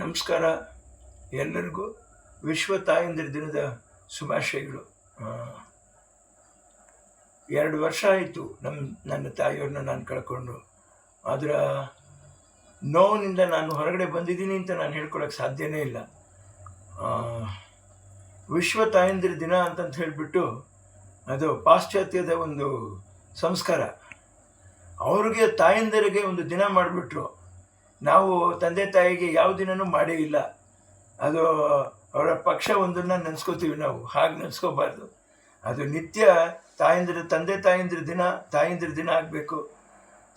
ನಮಸ್ಕಾರ ಎಲ್ಲರಿಗೂ. ವಿಶ್ವ ತಾಯಂದಿರ ದಿನದ ಶುಭಾಶಯಗಳು. 2 ವರ್ಷ ಆಯಿತು ನನ್ನ ತಾಯಿಯವ್ರನ್ನ ನಾನು ಕಳ್ಕೊಂಡು. ಅದರ ನೋವಿನಿಂದ ನಾನು ಹೊರಗಡೆ ಬಂದಿದ್ದೀನಿ ಅಂತ ನಾನು ಹೇಳ್ಕೊಳಕ್ಕೆ ಸಾಧ್ಯನೇ ಇಲ್ಲ. ವಿಶ್ವ ತಾಯಂದಿರ ದಿನ ಅಂತಂತ ಹೇಳಿಬಿಟ್ಟು ಅದು ಪಾಶ್ಚಾತ್ಯದ ಒಂದು ಸಂಸ್ಕಾರ. ಅವ್ರಿಗೆ ತಾಯಂದಿರಿಗೆ ಒಂದು ದಿನ ಮಾಡಿಬಿಟ್ರು. ನಾವು ತಂದೆ ತಾಯಿಗೆ ಯಾವ ದಿನನೂ ಮಾಡೇ ಇಲ್ಲ. ಅದು ಅವರ ಪಕ್ಷ ಒಂದನ್ನು ನೆನೆಸ್ಕೋತೀವಿ ನಾವು, ಹಾಗೆ ನೆನೆಸ್ಕೋಬಾರ್ದು. ಅದು ನಿತ್ಯ ತಂದೆ ತಾಯಂದಿರ ದಿನ ಆಗಬೇಕು.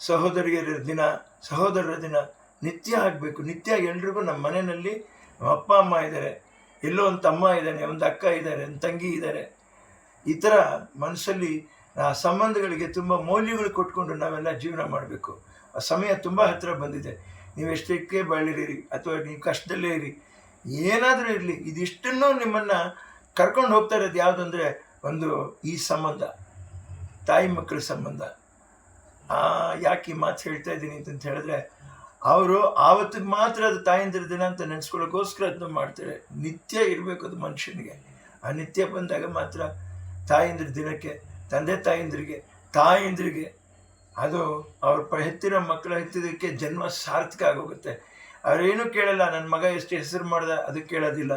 ಸಹೋದರಿಯರ ದಿನ, ಸಹೋದರರ ದಿನ ನಿತ್ಯ ಆಗಬೇಕು. ನಿತ್ಯ ಎಲ್ರಿಗೂ ನಮ್ಮ ಮನೆಯಲ್ಲಿ ಅಪ್ಪ ಅಮ್ಮ ಇದ್ದಾರೆ, ಎಲ್ಲೋ ಒಂದು ತಮ್ಮ ಇದ್ದಾನೆ, ಒಂದು ಅಕ್ಕ ಇದ್ದಾರೆ, ಒಂದು ತಂಗಿ ಇದ್ದಾರೆ. ಈ ಥರ ಮನಸ್ಸಲ್ಲಿ ಆ ಸಂಬಂಧಗಳಿಗೆ ತುಂಬ ಮೌಲ್ಯಗಳು ಕೊಟ್ಕೊಂಡು ನಾವೆಲ್ಲ ಜೀವನ ಮಾಡಬೇಕು. ಆ ಸಮಯ ತುಂಬ ಹತ್ತಿರ ಬಂದಿದೆ. ನೀವು ಎಷ್ಟಕ್ಕೆ ಬಾಳಿರಿ ಅಥವಾ ನೀವು ಕಷ್ಟದಲ್ಲೇ ಇರಿ, ಏನಾದರೂ ಇರಲಿ, ಇದಿಷ್ಟನ್ನು ನಿಮ್ಮನ್ನು ಕರ್ಕೊಂಡು ಹೋಗ್ತಾ ಇರೋದು ಯಾವುದು ಅಂದರೆ ಈ ಸಂಬಂಧ, ತಾಯಿ ಮಕ್ಕಳ ಸಂಬಂಧ. ಯಾಕೆ ಈ ಮಾತು ಹೇಳ್ತಾ ಇದ್ದೀನಿ ಅಂತ ಹೇಳಿದ್ರೆ, ಅವರು ಆವತ್ತಿಗೆ ಮಾತ್ರ ಅದು ತಾಯಂದಿರ ದಿನ ಅಂತ ನೆನೆಸ್ಕೊಳ್ಳೋಕ್ಕೋಸ್ಕರ ಅದನ್ನು ಮಾಡ್ತಾರೆ. ನಿತ್ಯ ಇರಬೇಕು ಅದು ಮನುಷ್ಯನಿಗೆ. ಆ ನಿತ್ಯ ಬಂದಾಗ ಮಾತ್ರ ತಾಯಂದಿರ ದಿನಕ್ಕೆ, ತಂದೆ ತಾಯಂದಿರಿಗೆ ಅದು ಅವ್ರ ಹೆತ್ತಿರೋ ಮಕ್ಕಳ ಹೆತ್ತಿದಕ್ಕೆ ಜನ್ಮ ಸಾರ್ಥಕ ಆಗೋಗುತ್ತೆ. ಅವರೇನು ಕೇಳಲ್ಲ. ನನ್ನ ಮಗ ಎಷ್ಟು ಹೆಸರು ಮಾಡ್ದ ಅದು ಕೇಳೋದಿಲ್ಲ,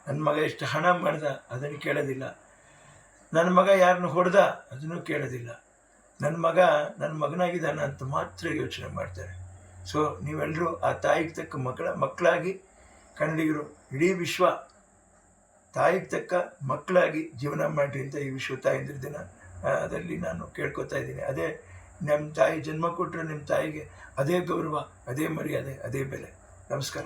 ನನ್ನ ಮಗ ಎಷ್ಟು ಹಣ ಮಾಡ್ದ ಅದನ್ನು ಕೇಳೋದಿಲ್ಲ, ನನ್ನ ಮಗ ಯಾರನ್ನು ಹೊಡೆದ ಅದನ್ನು ಕೇಳೋದಿಲ್ಲ. ನನ್ನ ಮಗನಾಗಿದ್ದಾನ ಅಂತ ಮಾತ್ರ ಯೋಚನೆ ಮಾಡ್ತಾರೆ. ಸೊ ನೀವೆಲ್ಲರೂ ಆ ತಾಯಿಗೆ ತಕ್ಕ ಮಕ್ಕಳಾಗಿ, ಕನ್ನಡಿಗರು ಇಡೀ ವಿಶ್ವ ತಾಯಿಗೆ ತಕ್ಕ ಮಕ್ಕಳಾಗಿ ಜೀವನ ಮಾಡಿರಿ ಅಂತ ಈ ವಿಶ್ವ ತಾಯಂದಿರ ದಿನ ಅದಲ್ಲಿ ನಾನು ಕೇಳ್ಕೊತಾ ಇದ್ದೀನಿ. ಅದೇ ನಮ್ಮ ತಾಯಿ ಜನ್ಮ ಕೊಟ್ಟರೆ ನಿಮ್ಮ ತಾಯಿಗೆ ಅದೇ ಗೌರವ, ಅದೇ ಮರ್ಯಾದೆ, ಅದೇ ಬೆಲೆ. ನಮಸ್ಕಾರ.